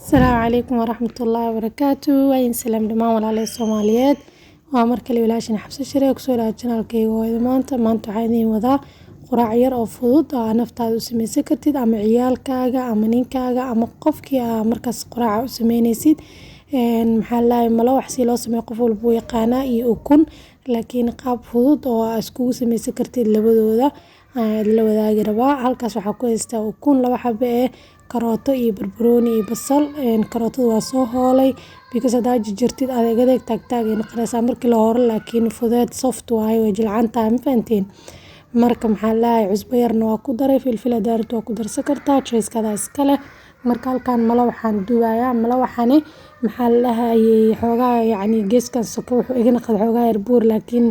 Asalaamu calaykum waraxmatullaahi wabarakaatu. Waan salaam dhamaan walaalay Soomaaliyeed. Waa markale walaashin xabsi shiree ku soo dhawaad channelkayga hooyada maanta waxaan idiin wadaa quraac yar oo fudud oo naftaada u samaysan kartid ama ciyaalkaaga ama ninkaaga ama qofkii markaas quraaca u sameynaysid. maxaa lahayn malo wax si loo sameeyo qof walba wuu yaqaanaa iyo ukun laakiin qaab fudud oo aad iskugu samaysan kartid labadooda la wadaagi rabaa. Halkaas waxaa ku haystaa ukun 2 xabbo karooto iyo barbarooni iyo basal. karootada waa soo hoolay because hadaa jirtid adeeg taag noqonaysaa markii la hore laakiin fudeed soft waaye way jilcan tahay ma fahanteen. marka maxaa lahayn cusbo yarna waa ku daray filfil daarad waa ku darsan kartaa choice-kada iska leh. marka halkaan malo waxaan duubayaa malo waxaani maxaa lahayn xoogaa yacni geeskan soko wuxuu iga naqad xoogaa yar buur laakiin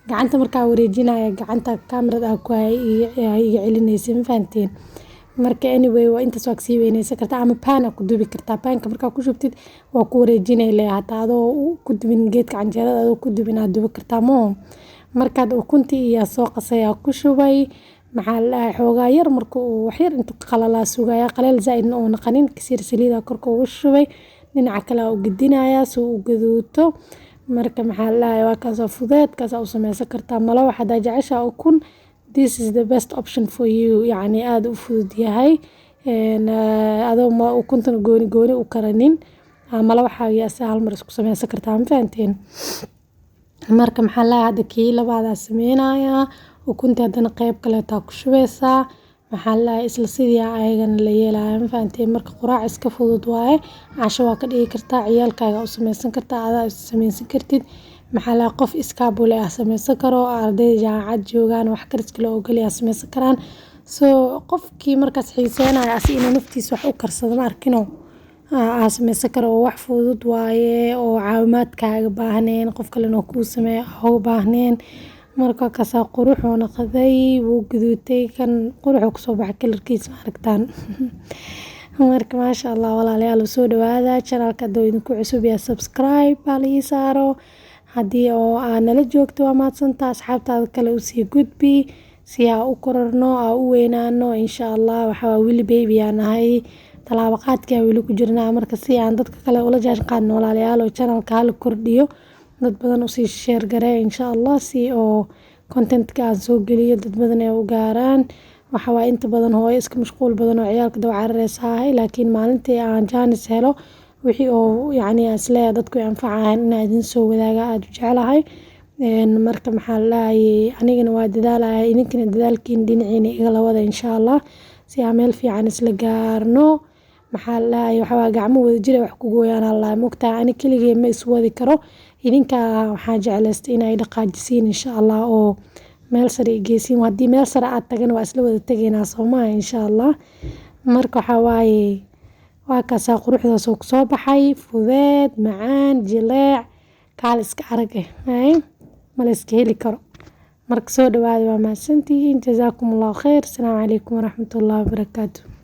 gacanta markaa wareejinaya gacanta kamarada ku iga celinaysa ma fahanteen. marka anyway waa intaas waa kasii weynaysan kartaa ama pan ku dubi kartaa. panka markaa ku shubtid waa ku wareejinay leeyahay adoo ku dubin geedka canjeerada adoo ku dubin aad dubi kartaa markaad ukuntii iyo soo qasay ku shubay maxaa lahayn xoogaa yar markuu wax yar intuu qalalaa sugaya qaleel zaidna oo naqanin kasiir saliida korka ugu shubay dhinaca kale u gidinayaa soo u gaduuto. marka maxaa lahayn waa kaas fudeed kaas u samaysan kartaa malo waxa jeceshaa ukun. This is the best option for you يعني aad u fudud yahay adoo ma ukuntan gooni u karanin malo waxa hal mar isku samaysan kartaa ma fahanteen. marka maxaa lahayn hadda kii labaad sameynaya ukunta hadana qayb kale taa ku shubeysaa maxaa lahayn isla sidii ayagana la yeelaya ma fahanteen. marka quraac iska fudud waaye casho waa ka dhigi kartaa ciyaalkaaga u samaysan kartaa adaa is samaysan kartid maxaa lahayn qof iskaabule samaysan karo arday jaamacad joogaan wax kariska loo ogol yahay samaysan karaan soo qofkii markaas xiiseynaya inuu naftiisa wax u karsado ma arkino samaysan karo wax fudud waaye oo caawimaadkaaga baahneen qof kale inuu kuu sameeyo u baahneen. marka kaasa qurux oo naqday wuu gaduutay kan quruxu ku soo baxay kalarkiisa ma aragtaan. marka maasha Allah walaalayaal soo dhawaada channelka idinku cusub ya subscribe baa la saaro haddii oo aan nala joogto waa mahadsantahay asxaabtaada kale u sii gudbi si aan u kororno aan u weynaano insha Allah waxa wili baby aan ahay talaabo qaadka wili ku jirnaa marka si aan dadka kale ula jaan qaadno walaalayaal oo channelka hal kordhiyo dad badan u sii share garee insha Allah si oo content-ka aan soo geliyo dad badan ay u gaaraan. waxa waa inta badan hooyo iska mashquul badan oo ciyaalka daw carareysahay laakiin maalintii aan jaanis helo wixii oo yacni aslee dadku anfacayaan in idin soo wadaaga aad u jecelahay. marka maxaa lahayn anigana waa dadaalaya idinkana dadaalkiin dhinaciina igala wada insha Allah si aan meel fiican isla gaarno. maxaa lahayn waxa gacmo wada jira wax ku gooyaan Allah mogtaa ani keligay ma iswadi karo idinka waxaan jeclaystay inay dhaqaajisiin insha Allah oo meel sare geesiin haddii meel sare aad tagan waa isla wada tageynaa Soomaaliya insha Allah. marka waxa waaye waa kaas quruxda soo baxay fudeed macaan jileec kaal iska arag ma la iska heli karo. marka soo dhawaada waa mahadsantihiin jazaakumullahu khayr. Assalaamu calaykum waraxmatullaahi wabarakaatuh.